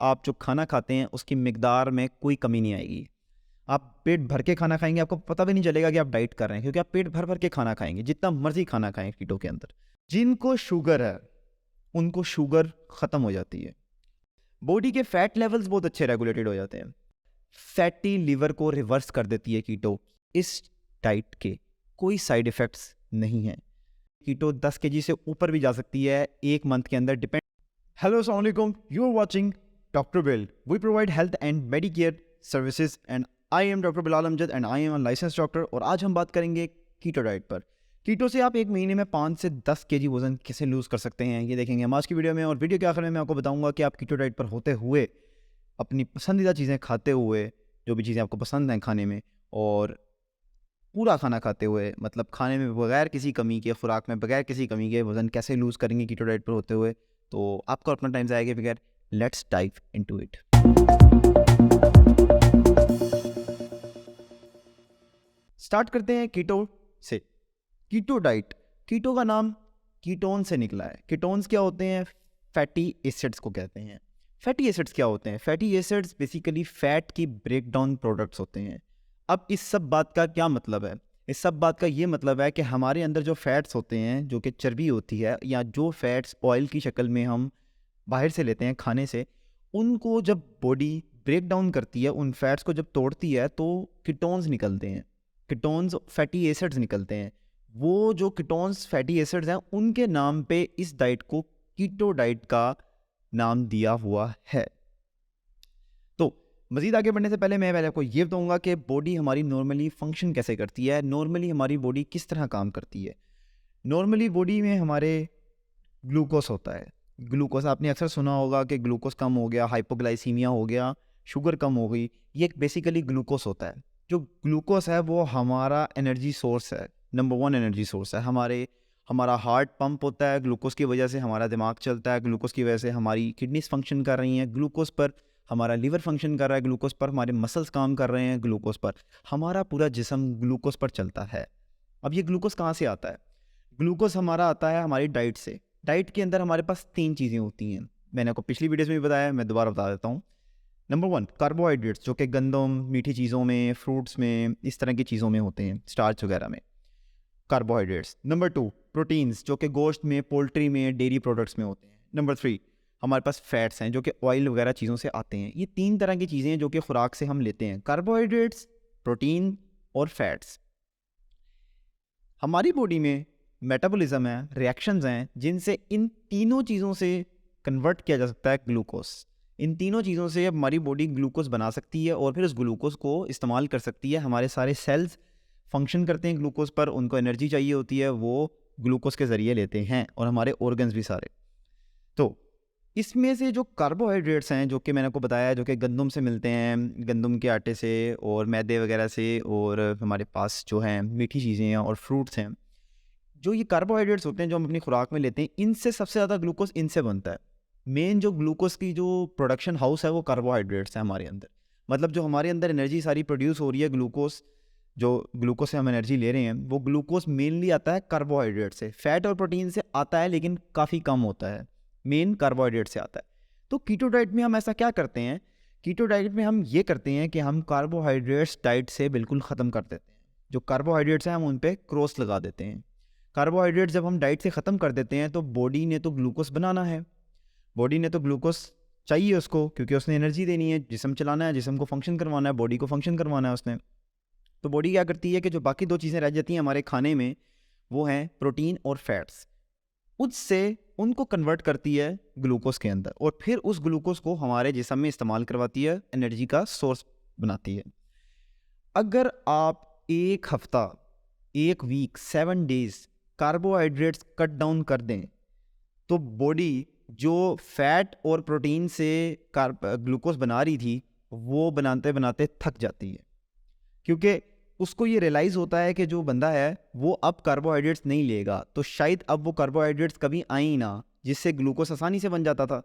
आप जो खाना खाते हैं उसकी मिकदार में कोई कमी नहीं आएगी। आप पेट भर के खाना खाएँगे, आपको पता भी नहीं चलेगा कि आप डाइट कर रहे हैं, क्योंकि आप पेट भर-भर के खाना खाएँगे, जितना मर्ज़ी खाना खाएँ कीटो के अंदर। जिनको शुगर है, उनको शुगर ख़त्म हो जाती है। बॉडी के फैट लेवल्स बहुत अच्छे रेगुलेटेड हो जाते हैं। फैटी लिवर को रिवर्स कर देती है कीटो। इस डाइट के कोई साइड इफ़ेक्ट्स नहीं हैं। कीटो 10 केजी से ऊपर भी जा सकती है 1 मंथ के अंदर, डिपेंड। हेलो, अस्सलाम वालेकुम, you are watching doctor Bill. We provide health and medicare services and I am doctor Bilal Amjad and I am a license doctor. और आज हम बात करेंगे कीटो डाइट पर। कीटो से आप 1 महीने में 5 से 10 केजी वजन कैसे लूज़ कर सकते हैं, ये देखेंगे हम आज की वीडियो में। और वीडियो के आखिर में मैं आपको बताऊंगा कि आप कीटो डाइट पर होते हुए अपनी पसंदीदा चीज़ें खाते हुए, जो भी चीज़ें आपको पसंद हैं खाने में, और पूरा खाना खाते हुए, मतलब खाने में बगैर किसी कमी के, खुराक में बगैर किसी कमी के वज़न कैसे लूज़ करेंगे कीटो डाइट पर होते हुए। तो आपका अपना टाइम जाएगा बगैर। Let's dive into it. Start करते हैं कीटो से। कीटो डाइट, कीटो का नाम कीटोन से निकला है। कीटोन्स क्या होते हैं? फैटी एसिड्स को कहते हैं। फैटी एसिड्स क्या होते हैं? फैटी एसिड्स बेसिकली फैट की ब्रेकडाउन प्रोडक्ट्स होते हैं। अब इस सब बात का क्या मतलब है? इस सब बात का ये मतलब है कि हमारे अंदर जो फैट्स होते हैं, जो कि चर्बी होती है, या जो फैट्स ऑयल की शक्ल में हम बाहर से लेते हैं खाने से, उनको जब बॉडी ब्रेक डाउन करती है, उन फैट्स को जब तोड़ती है, तो कीटोन्स निकलते हैं। कीटोन्स फैटी एसिड्स निकलते हैं। वो जो कीटोन्स फैटी एसिड्स हैं, उनके नाम पे इस डाइट को कीटो डाइट का नाम दिया हुआ है। तो मज़ीद आगे बढ़ने से पहले मैं आपको ये बताऊंगा कि बॉडी हमारी नॉर्मली फंक्शन कैसे करती है, नॉर्मली हमारी बॉडी किस तरह काम करती है। नॉर्मली बॉडी में हमारे ग्लूकोस होता है। ग्लूकोस आपने अक्सर सुना होगा कि ग्लूकोस कम हो गया, हाइपोग्लाइसीमिया हो गया, शुगर कम हो गई। ये बेसिकली ग्लूकोस होता है। जो ग्लूकोस है वो हमारा एनर्जी सोर्स है, नंबर 1 एनर्जी सोर्स है। हमारा हार्ट पंप होता है, ग्लूकोस की वजह से हमारा दिमाग चलता है, ग्लूकोस की वजह से हमारी किडनीज फंक्शन कर रही हैं, ग्लूकोस पर हमारा लीवर फंक्शन कर रहा है, ग्लूकोस पर हमारे मसल्स काम कर रहे हैं, ग्लूकोस पर हमारा पूरा जिस्म ग्लूकोस पर चलता है। अब ये ग्लूकोस कहाँ से आता है? ग्लूकोस हमारा आता है हमारी डाइट से। डाइट के अंदर हमारे पास 3 चीज़ें होती हैं। मैंने आपको पिछली वीडियोस में भी बताया, मैं दोबारा बता देता हूँ। नंबर 1 कार्बोहाइड्रेट्स, जो कि गंदम, मीठी चीज़ों में, फ्रूट्स में, इस तरह की चीज़ों में होते हैं, स्टार्च वगैरह में कार्बोहाइड्रेट्स। नंबर 2 प्रोटीन्स, जो कि गोश्त में, पोल्ट्री में, डेयरी प्रोडक्ट्स में होते हैं। नंबर 3 हमारे पास फैट्स हैं, जो कि ऑयल वगैरह चीज़ों से आते हैं। ये 3 तरह की चीज़ें हैं जो कि खुराक से हम लेते हैं, कार्बोहाइड्रेट्स, प्रोटीन और फैट्स। हमारी बॉडी में मेटाबॉलिज्म है, रिएक्शंस हैं, जिनसे इन तीनों चीज़ों से कन्वर्ट किया जा सकता है ग्लूकोस। इन तीनों चीज़ों से हमारी बॉडी ग्लूकोस बना सकती है और फिर उस ग्लूकोस को इस्तेमाल कर सकती है। हमारे सारे सेल्स फंक्शन करते हैं ग्लूकोस पर, उनको एनर्जी चाहिए होती है, वो ग्लूकोस के ज़रिए लेते हैं, और हमारे ऑर्गन्स भी सारे। तो इसमें से जो कार्बोहाइड्रेट्स हैं, जो कि मैंने आपको बताया, जो कि गंदम से मिलते हैं, गंदम के आटे से और मैदे वगैरह से, और हमारे पास जो हैं मीठी चीज़ें हैं और फ्रूट्स हैं, जो ये कार्बोहाइड्रेट्स होते हैं जो हम अपनी खुराक में लेते हैं, इनसे सबसे ज़्यादा ग्लूकोस इनसे बनता है। मेन जो ग्लूकोस की जो प्रोडक्शन हाउस है वो कार्बोहाइड्रेट्स है हमारे अंदर। मतलब जो हमारे अंदर एनर्जी सारी प्रोड्यूस हो रही है, ग्लूकोस से हम एनर्जी ले रहे हैं, वो ग्लूकोस मेनली आता है कार्बोहाइड्रेट से। फैट और प्रोटीन से आता है लेकिन काफ़ी कम होता है, मेन कार्बोहाइड्रेट से आता है। तो कीटो डाइट में हम ऐसा क्या करते हैं? कीटो डाइट में हम ये करते हैं कि हम कार्बोहाइड्रेट्स डाइट से बिल्कुल ख़त्म कर देते हैं। जो कार्बोहाइड्रेट्स हैं हम उन पर क्रॉस लगा देते हैं। कार्बोहाइड्रेट जब हम डाइट से ख़त्म कर देते हैं, तो बॉडी ने तो ग्लूकोस बनाना है, बॉडी ने तो ग्लूकोस चाहिए उसको, क्योंकि उसने एनर्जी देनी है, जिस्म चलाना है, जिस्म को फंक्शन करवाना है, बॉडी को फंक्शन करवाना है उसने। तो बॉडी क्या करती है कि जो बाकी 2 चीज़ें रह जाती हैं हमारे खाने में, वो हैं प्रोटीन और फैट्स। उससे उनको कन्वर्ट करती है ग्लूकोस के अंदर, और फिर उस ग्लूकोस को हमारे जिस्म में इस्तेमाल करवाती है, एनर्जी का सोर्स बनाती है। अगर आप 1 हफ्ता, 1 week, 7 days carbohydrates cut down कर दें, तो बॉडी जो फैट और प्रोटीन से ग्लूकोस बना रही थी, वो बनाते बनाते थक जाती है, क्योंकि उसको ये रियलाइज़ होता है कि जो बंदा है वो अब कार्बोहाइड्रेट्स नहीं लेगा, तो शायद अब वो कार्बोहाइड्रेट्स कभी आए ही ना, जिससे ग्लूकोस आसानी से बन जाता था।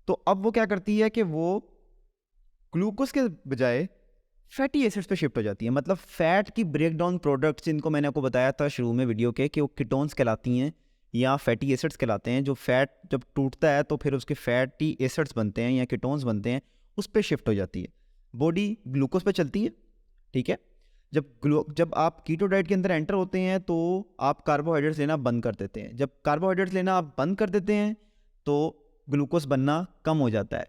तो अब वो क्या करती है कि वो ग्लूकोस के बजाय फैटी एसिड्स पे शिफ्ट हो जाती है। मतलब फैट की ब्रेकडाउन प्रोडक्ट्स, जिनको मैंने आपको बताया था शुरू में वीडियो के, कि वो कीटोन्स कहलाती हैं, या फैटी एसिड्स कहलाते हैं। जो फैट जब टूटता है तो फिर उसके फैटी एसिड्स बनते हैं या कीटोन्स बनते हैं, उस पर शिफ्ट हो जाती है। बॉडी ग्लूकोज पे चलती है, ठीक है। जब आप कीटो डाइट के अंदर एंटर होते हैं तो आप कार्बोहाइड्रेट्स लेना बंद कर देते हैं। जब कार्बोहाइड्रेट्स लेना आप बंद कर देते हैं तो ग्लूकोज बनना कम हो जाता है।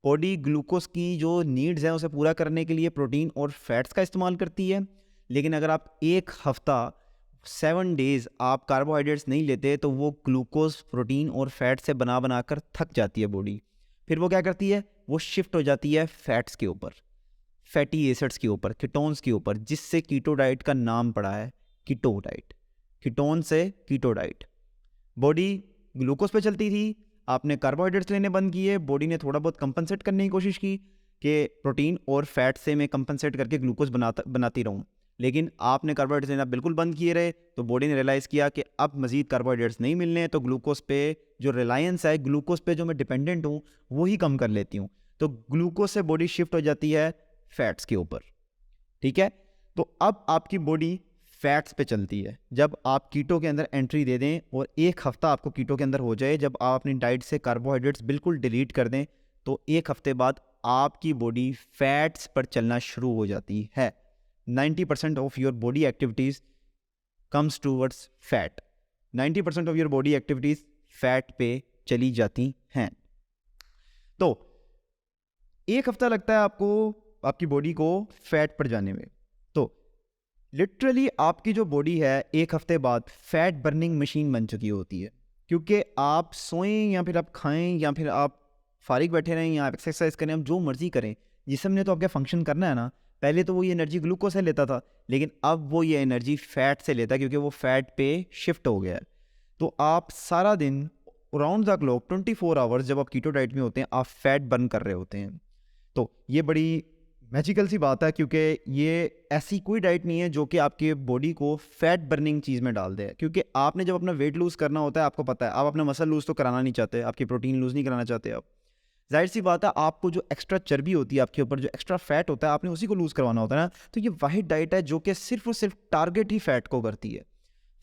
बॉडी ग्लूकोज की जो नीड्स हैं उसे पूरा करने के लिए प्रोटीन और फैट्स का इस्तेमाल करती है। लेकिन अगर आप एक हफ्ता 7 डेज आप कार्बोहाइड्रेट्स नहीं लेते तो वो ग्लूकोज प्रोटीन और फैट से बना बना कर थक जाती है बॉडी। फिर वो क्या करती है, वो शिफ्ट हो जाती है फैट्स के ऊपर, फैटी एसिड्स के ऊपर, कीटोन्स के ऊपर, जिससे कीटो डाइट का नाम पड़ा है कीटो डाइट। कीटोन से कीटो डाइट। बॉडी ग्लूकोज पे चलती थी, आपने कार्बोहाइड्रेट्स लेने बंद किए, बॉडी ने थोड़ा बहुत कंपनसेट करने की कोशिश की कि प्रोटीन और फैट से मैं कंपनसेट करके ग्लूकोज बनाती रहूँ। लेकिन आपने कार्बोहाइड्रेट्स लेना बिल्कुल बंद किए रहे तो बॉडी ने रियलाइज़ किया कि अब मज़ीद कार्बोहाइड्रेट्स नहीं मिलने हैं, तो ग्लूकोज पे जो रिलायंस है, ग्लूकोज पे जो मैं डिपेंडेंट हूँ वही कम कर लेती हूँ। तो ग्लूकोज से बॉडी शिफ्ट हो जाती है फैट्स के ऊपर, ठीक है। तो अब आपकी बॉडी फैट्स पे चलती है। जब आप कीटो के अंदर एंट्री दे दें और एक हफ्ता आपको कीटो के अंदर हो जाए, जब आप अपनी डाइट से कार्बोहाइड्रेट्स बिल्कुल डिलीट कर दें, तो एक हफ्ते बाद आपकी बॉडी फैट्स पर चलना शुरू हो जाती है। 90% of your body activities comes towards fat. 90% of your body activities fat पे चली जाती हैं। तो एक हफ्ता लगता है आपको आपकी बॉडी को फैट पर जाने में। तो लिटरली आपकी जो बॉडी है एक हफ्ते बाद फैट बर्निंग मशीन बन चुकी होती है, क्योंकि आप सोएं या फिर आप खाएं या फिर आप फारिग बैठे रहें या आप एक्सरसाइज करें, आप जो मर्जी करें, जिस्म ने तो आपका फंक्शन करना है ना। पहले तो वो ये एनर्जी ग्लूकोज से लेता था, लेकिन अब वो ये एनर्जी फैट से लेता है, क्योंकि वो फैट पे शिफ्ट हो गया है। तो आप सारा दिन अराउंड द क्लॉक 24 आवर्स जब आप कीटो डाइट में होते हैं, आप फैट बर्न कर रहे होते हैं। तो ये बड़ी मैजिकल सी बात है, क्योंकि ये ऐसी कोई डाइट नहीं है जो कि आपके बॉडी को फैट बर्निंग चीज़ में डाल दे। क्योंकि आपने जब अपना वेट लूज़ करना होता है, आपको पता है आप अपना मसल लूज़ तो कराना नहीं चाहते, आपकी प्रोटीन लूज़ नहीं कराना चाहते आप। जाहिर सी बात है, आपको जो एक्स्ट्रा चर्बी होती है आपके ऊपर, जो एक्स्ट्रा फैट होता है, आपने उसी को लूज़ करवाना होता है ना। तो ये वाहिद डाइट है जो कि सिर्फ और सिर्फ टारगेट ही फैट को करती है,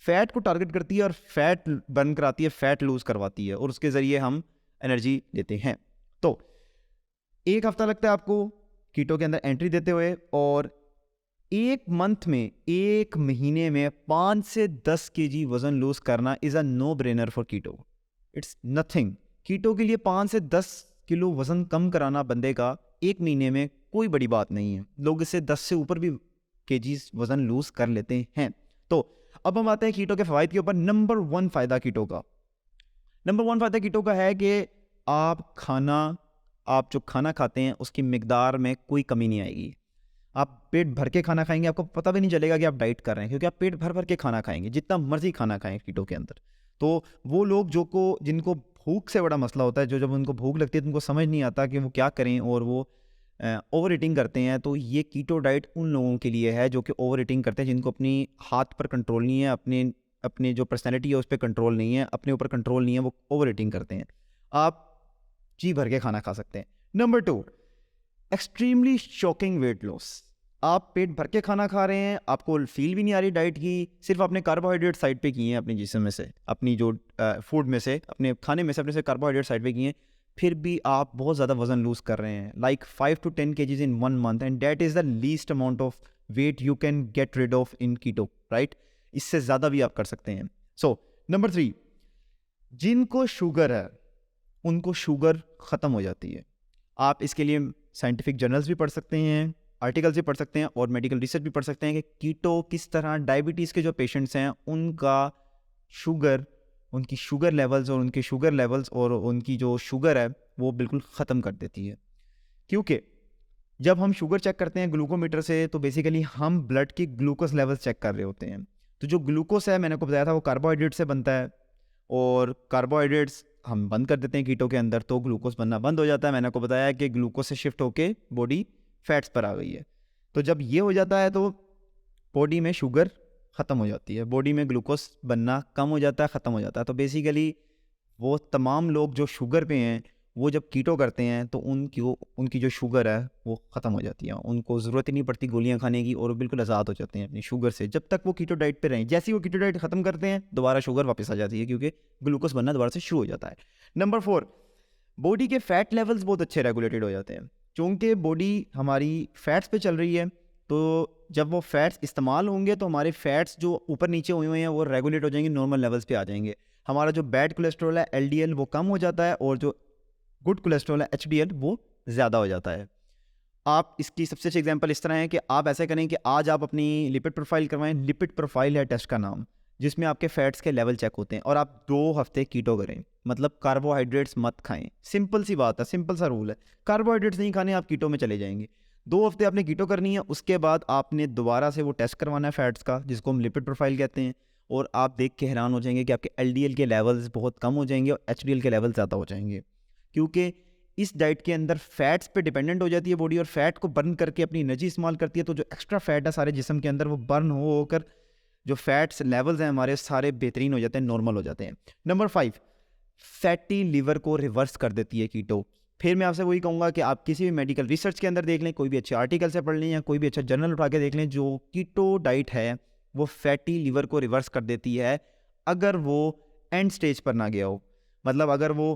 फैट को टारगेट करती है और फैट बर्न कराती है, फैट लूज़ करवाती है, और उसके ज़रिए हम एनर्जी लेते हैं। तो एक हफ्ता लगता है आपको कीटो के अंदर एंट्री देते हुए, और एक मंथ में, एक महीने में 5 से 10 kg वजन लूज करना is a no brainer for keto. It's nothing. Keto के लिए 5 से 10 किलो वजन कम कराना बंदे का एक महीने में कोई बड़ी बात नहीं है। लोग इससे 10 से ऊपर भी kgs वजन लूज कर लेते हैं। तो अब हम आते हैं कीटो के फ़वाइद के ऊपर। नंबर 1 फ़ायदा कीटो का है कि आप जो खाना खाते हैं उसकी मिकदार में कोई कमी नहीं आएगी। आप पेट भर के खाना खाएंगे, आपको पता भी नहीं चलेगा कि आप डाइट कर रहे हैं, क्योंकि आप पेट भर भर के खाना खाएंगे, जितना मर्जी खाना खाएं कीटो के अंदर। तो वो लोग जिनको भूख से बड़ा मसला होता है, जो जब उनको भूख लगती है तो उनको समझ नहीं आता कि वो क्या करें, और वो ओवर ईटिंग करते हैं, तो ये कीटो डाइट उन लोगों के लिए है जो कि ओवर ईटिंग करते हैं, जिनको अपनी हाथ पर कंट्रोल नहीं है, अपने जो पर्सनैलिटी है उस पर कंट्रोल नहीं है, अपने ऊपर कंट्रोल नहीं है, वो ओवर ईटिंग करते हैं। आप जी भर के खाना खा सकते हैं। Number 2, extremely shocking weight loss. आप पेट भर के खाना खा रहे हैं, आपको फील भी नहीं आ रही डाइट की, सिर्फ आपने कार्बोहाइड्रेट साइड पे किए हैं अपने जिस्म में से, अपनी जो फूड में से, अपने खाने में से अपने से कार्बोहाइड्रेट साइड पे किए हैं, फिर भी आप बहुत ज़्यादा वजन लूज कर रहे हैं, like 5 to 10 kgs in 1 month, and that is the least amount of weight you can get rid of in keto, right. इससे ज़्यादा भी आप कर सकते हैं। सो नंबर 3, जिनको शुगर है उनको शुगर ख़त्म हो जाती है। आप इसके लिए साइंटिफिक जर्नल्स भी पढ़ सकते हैं, आर्टिकल्स भी पढ़ सकते हैं, और मेडिकल रिसर्च भी पढ़ सकते हैं कि कीटो किस तरह डायबिटीज़ के जो पेशेंट्स हैं उनकी शुगर लेवल्स और उनकी जो शुगर है वो बिल्कुल ख़त्म कर देती है। क्योंकि जब हम शुगर चेक करते हैं ग्लूकोमीटर से, तो बेसिकली हम ब्लड की ग्लूकोज लेवल्स चेक कर रहे होते हैं। तो जो ग्लूकोज है, मैंने आपको बताया था, वो कार्बोहाइड्रेट से बनता है, और कार्बोहाइड्रेट्स हम बंद कर देते हैं कीटो के अंदर, तो ग्लूकोज बनना बंद हो जाता है। मैंने आपको बताया कि ग्लूकोज से शिफ्ट होके बॉडी फैट्स पर आ गई है। तो जब ये हो जाता है तो बॉडी में शुगर ख़त्म हो जाती है, बॉडी में ग्लूकोज बनना कम हो जाता है, ख़त्म हो जाता है। तो बेसिकली वो तमाम लोग जो शुगर पे हैं वो जब कीटो करते हैं तो उनकी जो शुगर है वो ख़त्म हो जाती है, उनको ज़रूरत ही नहीं पड़ती गोलियां खाने की, और वो बिल्कुल आज़ाद हो जाते हैं अपनी शुगर से, जब तक वो कीटो डाइट पे रहें। जैसे ही वो कीटो डाइट ख़त्म करते हैं दोबारा शुगर वापस आ जाती है, क्योंकि ग्लूकोज बनना दोबारा से शुरू हो जाता है। नंबर 4, बॉडी के फैट लेवल्स बहुत अच्छे रेगुलेटेड हो जाते हैं। चूँकि बॉडी हमारी फैट्स पे चल रही है, तो जब वो फैट्स इस्तेमाल होंगे तो हमारे फैट्स जो ऊपर नीचे हुए हैं वो रेगुलेट हो जाएंगे, नॉर्मल लेवल्स पे आ जाएंगे। हमारा जो बैड कोलेस्ट्रॉल है LDL वो कम हो जाता है, और जो गुड कोलेस्ट्रॉल है HDL वो ज़्यादा हो जाता है। आप इसकी सबसे अच्छी एग्जांपल इस तरह है कि आप ऐसा करें कि आज आप अपनी लिपिड प्रोफाइल करवाएं। लिपिड प्रोफाइल है टेस्ट का नाम, जिसमें आपके फैट्स के लेवल चेक होते हैं, और आप 2 हफ्ते कीटो करें, मतलब कार्बोहाइड्रेट्स मत खाएं। सिंपल सी बात है, सिंपल सा रूल है, कार्बोहाइड्रेट्स नहीं खाने, आप कीटो में चले जाएंगे। 2 हफ्ते आपने कीटो करनी है, उसके बाद आपने दोबारा से वो टेस्ट करवाना है फैट्स का, जिसको हम लिपिड प्रोफाइल कहते हैं, और आप देख के हैरान हो जाएंगे कि आपके LDL के लेवल्स बहुत कम हो जाएंगे और HDL के लेवल ज़्यादा हो जाएंगे। क्योंकि इस डाइट के अंदर फैट्स पे डिपेंडेंट हो जाती है बॉडी, और फैट को बर्न करके अपनी एनर्जी इस्तेमाल करती है, तो जो एक्स्ट्रा फैट है सारे जिस्म के अंदर वो बर्न होकर जो फैट्स लेवल्स हैं हमारे सारे बेहतरीन हो जाते हैं, नॉर्मल हो जाते हैं। नंबर 5, फैटी लिवर को रिवर्स कर देती है कीटो। फिर मैं आपसे वही कहूँगा कि आप किसी भी मेडिकल रिसर्च के अंदर देख लें, कोई भी अच्छे आर्टिकल से पढ़ लें या कोई भी अच्छा जर्नल उठा के देख लें, जो कीटो डाइट है वो फैटी लिवर को रिवर्स कर देती है, अगर वो एंड स्टेज पर ना गया हो। मतलब अगर वो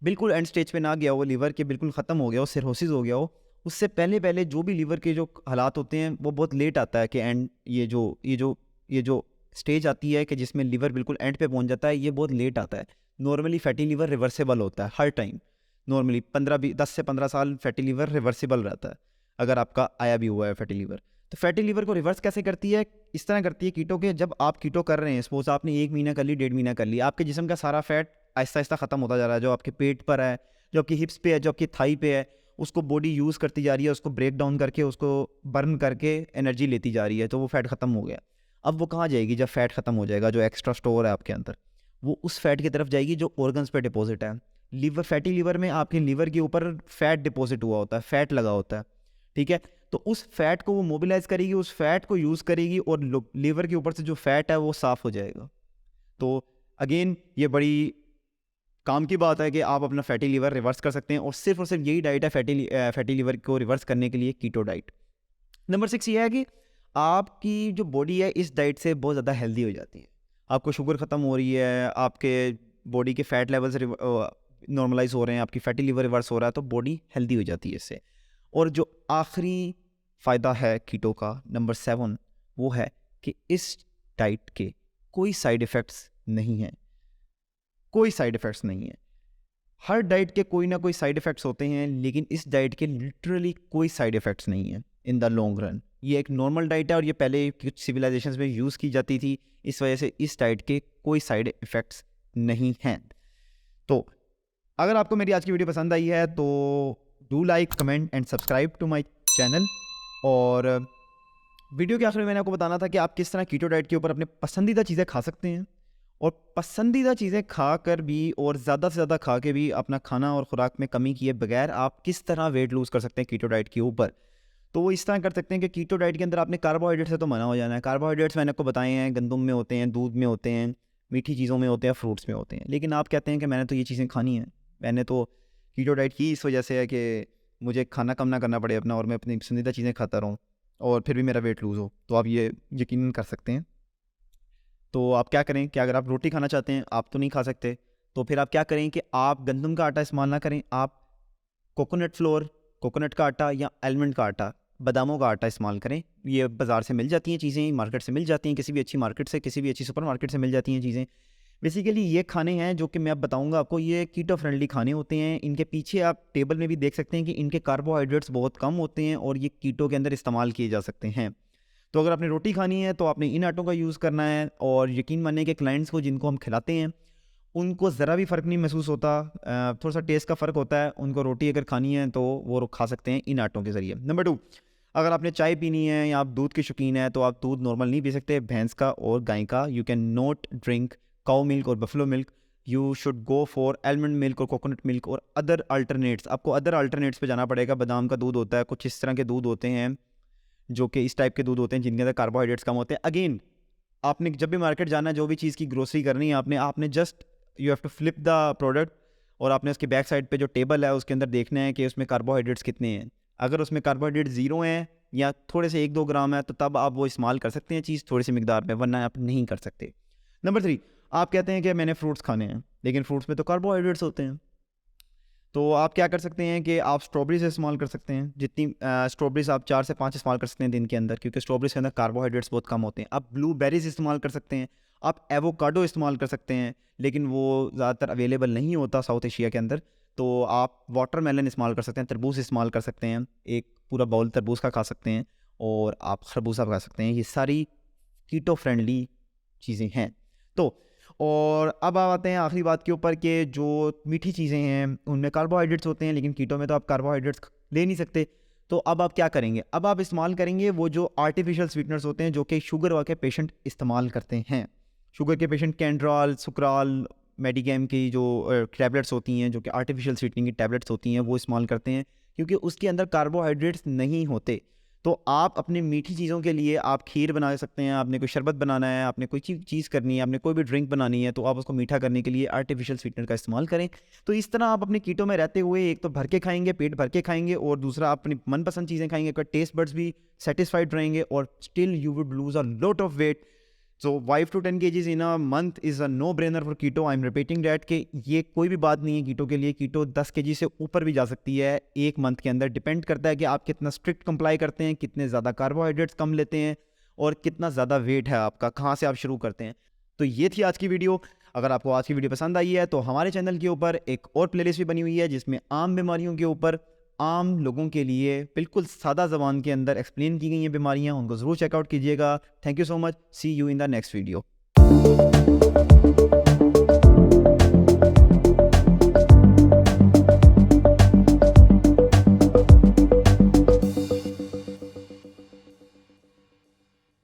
बिल्कुल एंड स्टेज पे ना गया हो, लीवर के बिल्कुल ख़त्म हो गया हो, सिरहोसिस हो गया हो, उससे पहले पहले जो भी लीवर के जो हालात होते हैं वो बहुत लेट आता है कि एंड ये जो स्टेज आती है कि जिसमें लीवर बिल्कुल एंड पे पहुंच जाता है, ये बहुत लेट आता है। नॉर्मली फैटी लीवर रिवर्सिबल होता है हर टाइम, नॉर्मली 10 से 15 साल फैटी लीवर रिवर्सिबल रहता है, अगर आपका आया भी हुआ है फैटी लीवर। तो फैटी लीवर को रिवर्स कैसे करती है? इस तरह करती है कीटो के, जब आप कीटो कर रहे हैं, सपोज आपने 1 महीना कर ली, 1.5 महीना कर ली, आपके जिस्म का सारा फैट आहिस्ता आहिस्ता ख़त्म होता जा रहा है, जो आपके पेट पर है, जो आपकी हिप्स पे है, जो आपकी थाई पे है, उसको बॉडी यूज़ करती जा रही है, उसको ब्रेक डाउन करके, उसको बर्न करके एनर्जी लेती जा रही है, तो वो फैट ख़त्म हो गया। अब वो कहाँ जाएगी? जब फैट ख़त्म हो जाएगा, जो एक्स्ट्रा स्टोर है आपके अंदर, वो उस फैट की तरफ जाएगी जो ऑर्गन्स पे डिपॉजिट है। लीवर, फैटी लीवर में आपके लीवर के ऊपर फैट डिपॉजिट हुआ होता है, फैट लगा होता है, ठीक है? तो उस फैट को वो मोबिलाइज करेगी, उस फैट को यूज़ करेगी, और लीवर के ऊपर से जो फैट है वो साफ़ हो जाएगा। तो अगेन ये बड़ी काम की बात है कि आप अपना फैटी लीवर रिवर्स कर सकते हैं, और सिर्फ यही डाइट है फैटी लीवर को रिवर्स करने के लिए, कीटो डाइट। नंबर 6 ये है कि आपकी जो बॉडी है इस डाइट से बहुत ज़्यादा हेल्दी हो जाती है। आपको शुगर ख़त्म हो रही है, आपके बॉडी के फैट लेवल्स नॉर्मलाइज हो रहे हैं, आपकी फैटी लीवर रिवर्स हो रहा है, तो बॉडी हेल्दी हो जाती है इससे। और जो आखिरी फ़ायदा है कीटो का, नंबर 7, वो है कि इस डाइट के कोई साइड इफ़ेक्ट्स नहीं हैं, कोई साइड इफ़ेक्ट्स नहीं है। हर डाइट के कोई ना कोई साइड इफ़ेक्ट्स होते हैं, लेकिन इस डाइट के लिटरली कोई साइड इफ़ेक्ट्स नहीं है इन द लॉन्ग रन। ये एक नॉर्मल डाइट है, और ये पहले कुछ सिविलाइजेशंस में यूज़ की जाती थी, इस वजह से इस डाइट के कोई साइड इफ़ेक्ट्स नहीं हैं। तो अगर आपको मेरी आज की वीडियो पसंद आई है तो do like, comment and subscribe to my channel. और वीडियो के आखिर में मैंने आपको बताना था कि आप किस तरह कीटो डाइट के ऊपर अपने पसंदीदा चीज़ें खा सकते हैं, और पसंदीदा चीज़ें खा कर भी और ज़्यादा से ज़्यादा खा के भी अपना खाना और ख़ुराक में कमी किए बगैर आप किस तरह वेट लूज़ कर सकते हैं कीटो डाइट के ऊपर। तो वो इस तरह कर सकते हैं कि कीटो डाइट के अंदर आपने कार्बोहाइड्रेट से तो मना हो जाना है। कार्बोहाइड्रेट्स मैंने आपको बताए हैं, गंदम में होते हैं, दूध में होते हैं, मीठी चीज़ों में होते हैं, फ्रूट्स में होते हैं। लेकिन आप कहते हैं कि मैंने तो ये चीज़ें खानी हैं, मैंने तो कीटो डाइट की इस वजह से है कि मुझे खाना कम ना करना पड़े अपना, और मैं अपनी पसंदीदा चीज़ें खाता रहूँ और फिर भी मेरा वेट लूज़ हो। तो आप ये यकीनन कर सकते हैं। तो आप क्या करें कि अगर आप रोटी खाना चाहते हैं, आप तो नहीं खा सकते, तो फिर आप क्या करें कि आप गंदम का आटा इस्तेमाल ना करें, आप कोकोनट फ्लोर, कोकोनट का आटा या आलमंड का आटा, बादामों का आटा इस्तेमाल करें। ये बाज़ार से मिल जाती हैं चीज़ें, मार्केट से मिल जाती हैं, किसी भी अच्छी मार्केट से, किसी भी अच्छी सुपर मार्केट से मिल जाती हैं चीज़ें। बेसिकली ये खाने हैं जो कि मैं अब बताऊंगा आपको, ये कीटो फ्रेंडली खाने होते हैं। इनके पीछे आप टेबल में भी देख सकते हैं कि इनके कार्बोहाइड्रेट्स बहुत कम होते हैं, और ये कीटो के अंदर इस्तेमाल किए जा सकते हैं। तो अगर आपने रोटी खानी है तो आपने इन आटों का यूज़ करना है, और यकीन मानिए कि क्लाइंट्स को जिनको हम खिलाते हैं उनको ज़रा भी फ़र्क नहीं महसूस होता, थोड़ा सा टेस्ट का फ़र्क होता है। उनको रोटी अगर खानी है तो वो खा सकते हैं इन आटों के ज़रिए। नंबर 2, अगर आपने चाय पीनी है या आप दूध के शौकीन हैं, तो आप दूध नॉर्मल नहीं पी सकते, भैंस का और गाय का। You can not drink cow milk और buffalo milk, you should go for almond milk और कोकोनट मिल्क और अदर अल्टरनेट्स। आपको अदर अल्टरनेट्स पे जाना पड़ेगा। बादाम का दूध होता है, कुछ इस तरह के दूध होते हैं जो कि इस टाइप के दूध होते हैं जिनके अंदर कार्बोहाइड्रेट्स कम होते हैं। अगेन, आपने जब भी मार्केट जाना है, जो भी चीज़ की ग्रोसरी करनी है, आपने just you have to flip the product, और आपने उसके बैक साइड पे जो टेबल है उसके अंदर देखना है कि उसमें कार्बोहाइड्रेट्स कितने हैं। अगर उसमें कार्बोहाइड्रेट 0 हैं या थोड़े से 1-2 ग्राम है तो तब आप वो इस्तेमाल कर सकते हैं चीज़ थोड़ी सी मिकदार में, वरना आप नहीं कर सकते। नंबर 3, आप कहते हैं कि मैंने फ्रूट्स खाने हैं, लेकिन फ्रूट्स में तो कार्बोहाइड्रेट्स होते हैं। तो आप क्या कर सकते हैं कि आप स्ट्रॉबेरी से इस्तेमाल कर सकते हैं। जितनी स्ट्रॉबेरीज आप 4 से 5 इस्तेमाल कर सकते हैं दिन के अंदर, क्योंकि स्ट्रॉबेरीज के अंदर कार्बोहाइड्रेट्स बहुत कम होते हैं। आप ब्लूबेरीज इस्तेमाल कर सकते हैं, आप एवोकाडो इस्तेमाल कर सकते हैं, लेकिन वो ज़्यादातर अवेलेबल नहीं होता साउथ एशिया के अंदर। तो आप वाटरमेलन इस्तेमाल कर सकते हैं, तरबूज इस्तेमाल कर सकते हैं, एक पूरा बाउल तरबूज का खा सकते हैं, और आप खरबूजा खा सकते हैं। ये सारी कीटो फ्रेंडली चीज़ें हैं। तो और अब आप आते हैं आखिरी बात के ऊपर कि जो मीठी चीज़ें हैं उनमें कार्बोहाइड्रेट्स होते हैं, लेकिन कीटो में तो आप कार्बोहाइड्रेट्स ले नहीं सकते। तो अब आप क्या करेंगे, अब आप इस्तेमाल करेंगे वो जो आर्टिफिशियल स्वीटनर्स होते हैं जो कि शुगर वाले पेशेंट इस्तेमाल करते हैं। शुगर के पेशेंट कैंड्रॉल, सुक्राल, मेडिगेम की जो टैबलेट्स होती हैं जो कि आर्टिफिशियल स्वीटनिंग की टैबलेट्स होती हैं वो इस्तेमाल करते हैं, क्योंकि उसके अंदर कार्बोहाइड्रेट्स नहीं होते। तो आप अपनी मीठी चीज़ों के लिए आप खीर बना सकते हैं, आपने कोई शरबत बनाना है, आपने कोई चीज़ करनी है, आपने कोई भी ड्रिंक बनानी है, तो आप उसको मीठा करने के लिए आर्टिफिशियल स्वीटनर का इस्तेमाल करें। तो इस तरह आप अपने कीटो में रहते हुए एक तो भर के खाएंगे, पेट भर के खाएंगे, और दूसरा आप अपनी मनपसंद चीज़ें खाएंगे, आपका टेस्ट बड्स भी सेटिस्फाइड रहेंगे, और still you would lose a lot of weight. So 5 to 10 kgs in a month is a no brainer for keto. I am repeating that कि ये कोई भी बात नहीं है कीटो के लिए। कीटो 10 kg से ऊपर भी जा सकती है एक मंथ के अंदर। डिपेंड करता है कि आप कितना स्ट्रिक्ट कंप्लाई करते हैं, कितने ज़्यादा कार्बोहाइड्रेट्स कम लेते हैं, और कितना ज़्यादा वेट है आपका, कहाँ से आप शुरू करते हैं। तो ये थी आज की वीडियो। अगर आपको आज की वीडियो पसंद आई है तो हमारे चैनल के ऊपर एक और प्लेलिस्ट भी बनी हुई है जिसमें आम बीमारियों के ऊपर आम लोगों के लिए बिल्कुल सादा ज़बान के अंदर एक्सप्लेन की गई हैं बीमारियां, उनको ज़रूर चेकआउट कीजिएगा। Thank you so much, see you in the next video.